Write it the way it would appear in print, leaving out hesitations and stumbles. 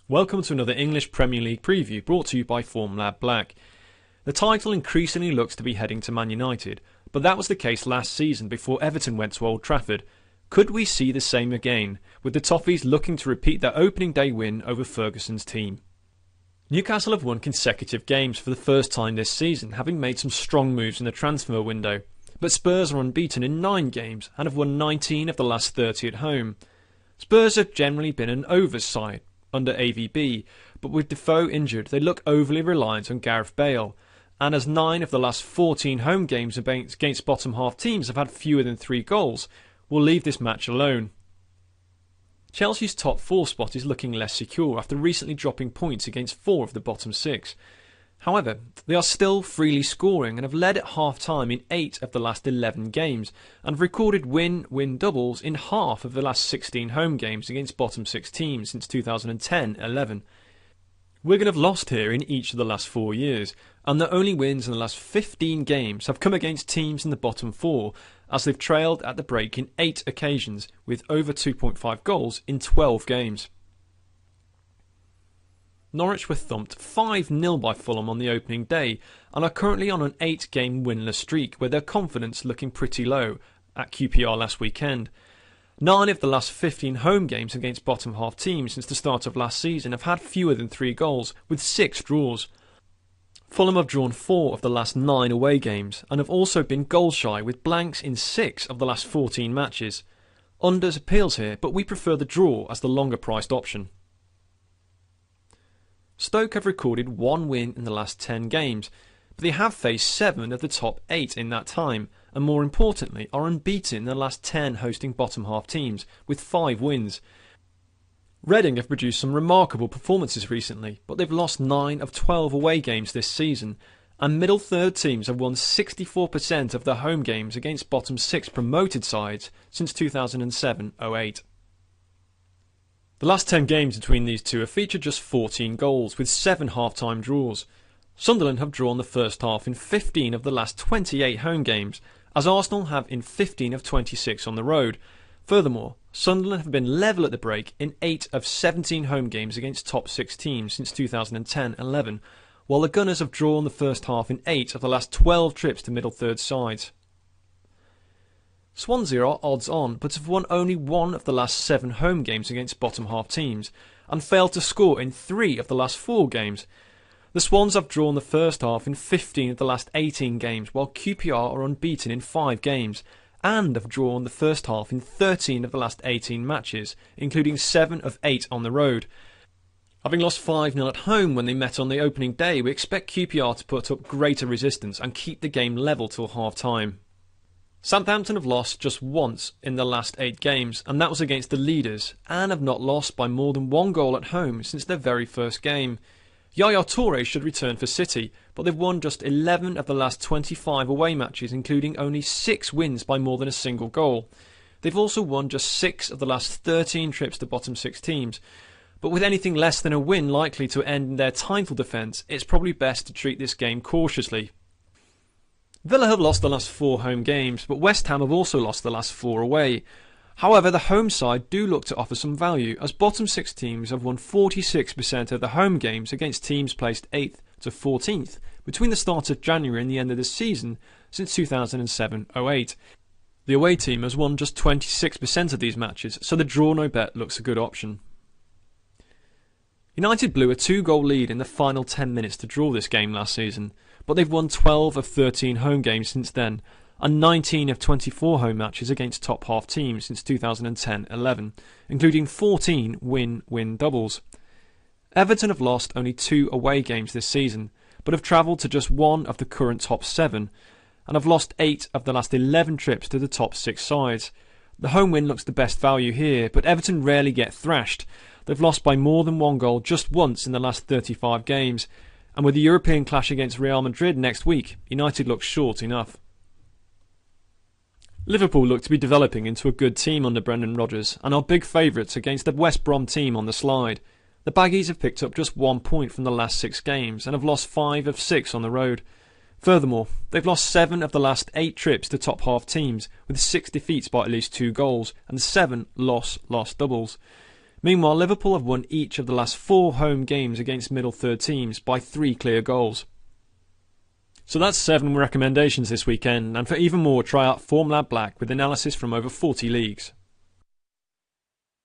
Welcome to another English Premier League preview brought to you by Formlab Black. The title increasingly looks to be heading to Man United, but that was the case last season before Everton went to Old Trafford. Could we see the same again, with the Toffees looking to repeat their opening day win over Ferguson's team? Newcastle have won consecutive games for the first time this season, having made some strong moves in the transfer window. But Spurs are unbeaten in 9 games and have won 19 of the last 30 at home. Spurs have generally been an overs side under AVB, but with Defoe injured they look overly reliant on Gareth Bale, and as 9 of the last 14 home games against bottom half teams have had fewer than 3 goals, will leave this match alone. Chelsea's top 4 spot is looking less secure after recently dropping points against 4 of the bottom 6. However, they are still freely scoring and have led at half-time in 8 of the last 11 games and have recorded win-win doubles in half of the last 16 home games against bottom 6 teams since 2010-11. Wigan have lost here in each of the last 4 years, and their only wins in the last 15 games have come against teams in the bottom 4, as they've trailed at the break in 8 occasions with over 2.5 goals in 12 games. Norwich were thumped 5-0 by Fulham on the opening day and are currently on an 8-game winless streak, with their confidence looking pretty low at QPR last weekend. 9 of the last 15 home games against bottom half teams since the start of last season have had fewer than 3 goals, with 6 draws. Fulham have drawn 4 of the last 9 away games and have also been goal shy, with blanks in 6 of the last 14 matches. Unders appeals here, but we prefer the draw as the longer priced option. Stoke have recorded 1 win in the last 10 games, but they have faced 7 of the top 8 in that time, and more importantly are unbeaten in the last 10 hosting bottom half teams, with 5 wins. Reading have produced some remarkable performances recently, but they've lost 9 of 12 away games this season, and middle third teams have won 64% of their home games against bottom 6 promoted sides since 2007-08. The last 10 games between these two have featured just 14 goals, with 7 half-time draws. Sunderland have drawn the first half in 15 of the last 28 home games, as Arsenal have in 15 of 26 on the road. Furthermore, Sunderland have been level at the break in 8 of 17 home games against top 6 teams since 2010-11, while the Gunners have drawn the first half in 8 of the last 12 trips to middle third sides. Swansea are odds on, but have won only 1 of the last 7 home games against bottom half teams, and failed to score in 3 of the last 4 games. The Swans have drawn the first half in 15 of the last 18 games, while QPR are unbeaten in 5 games, and have drawn the first half in 13 of the last 18 matches, including 7 of 8 on the road. Having lost 5-0 at home when they met on the opening day, we expect QPR to put up greater resistance and keep the game level till half-time. Southampton have lost just once in the last 8 games, and that was against the leaders, and have not lost by more than 1 goal at home since their very first game. Yaya Toure should return for City, but they've won just 11 of the last 25 away matches, including only 6 wins by more than a single goal. They've also won just 6 of the last 13 trips to bottom 6 teams, but with anything less than a win likely to end in their title defence, it's probably best to treat this game cautiously. Villa have lost the last 4 home games, but West Ham have also lost the last 4 away. However, the home side do look to offer some value, as bottom 6 teams have won 46% of the home games against teams placed 8th to 14th between the start of January and the end of the season since 2007-08. The away team has won just 26% of these matches, so the draw no bet looks a good option. United blew a 2-goal lead in the final 10 minutes to draw this game last season, but they've won 12 of 13 home games since then, and 19 of 24 home matches against top half teams since 2010-11, including 14 win-win doubles. Everton have lost only 2 away games this season, but have travelled to just 1 of the current top 7, and have lost 8 of the last 11 trips to the top 6 sides. The home win looks the best value here, but Everton rarely get thrashed. They've lost by more than 1 goal just once in the last 35 games, and with the European clash against Real Madrid next week, United looks short enough. Liverpool look to be developing into a good team under Brendan Rodgers and are big favourites against the West Brom team on the slide. The Baggies have picked up just 1 point from the last 6 games and have lost 5 of 6 on the road. Furthermore, they've lost 7 of the last 8 trips to top half teams, with 6 defeats by at least 2 goals and 7 loss doubles. Meanwhile, Liverpool have won each of the last 4 home games against middle third teams by 3 clear goals. So that's 7 recommendations this weekend, and for even more, try out Formula Black with analysis from over 40 leagues.